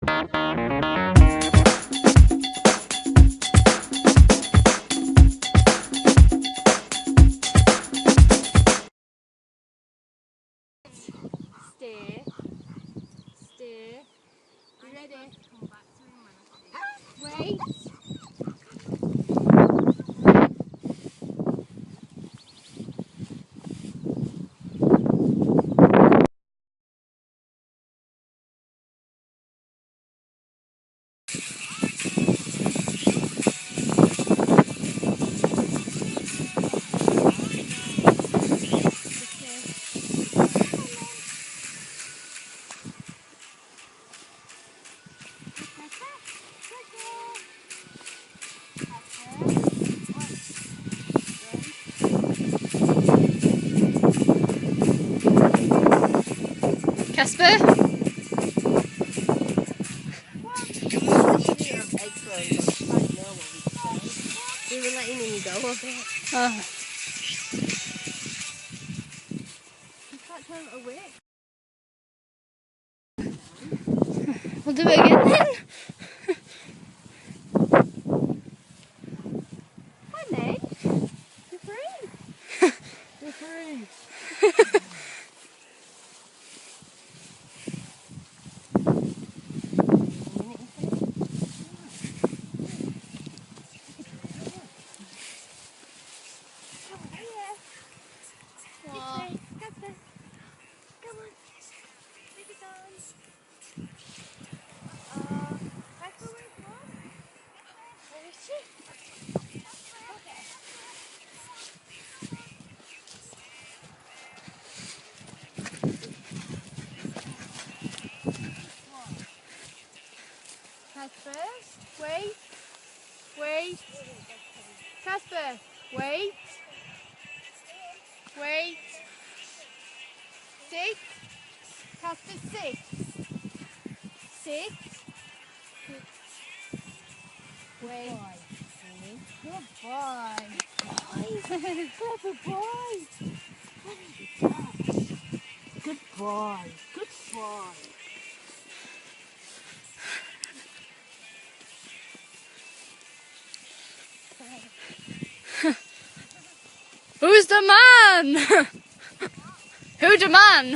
Steer. Steer. You ready? Wait. Casper? We were letting him go a bit. Oh. You can't turn it away. We'll do it again then. Hi, Nate. You're free. You're free. Casper, wait. Wait. Casper, wait. Wait. Sit. Casper, sit. Sit. Wait. Good boy. Good boy. Good boy. Good boy. Who's the man? Who the man?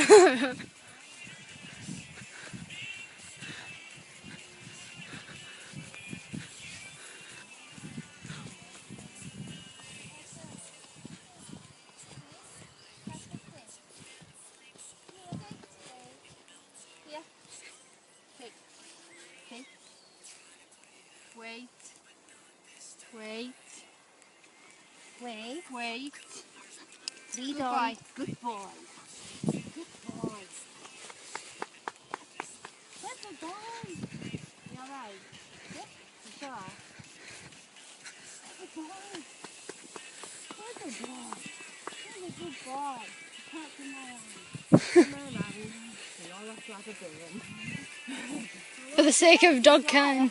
Wait. Wait. Wait. Wait. Lead Good on. boy. Good boy. Good boy. Good boy. You alright? Yep. You sure? Good boy. Good boy. You're a good boy. You can't come around. Come around. You all have to have a burn. For the sake of dog kind.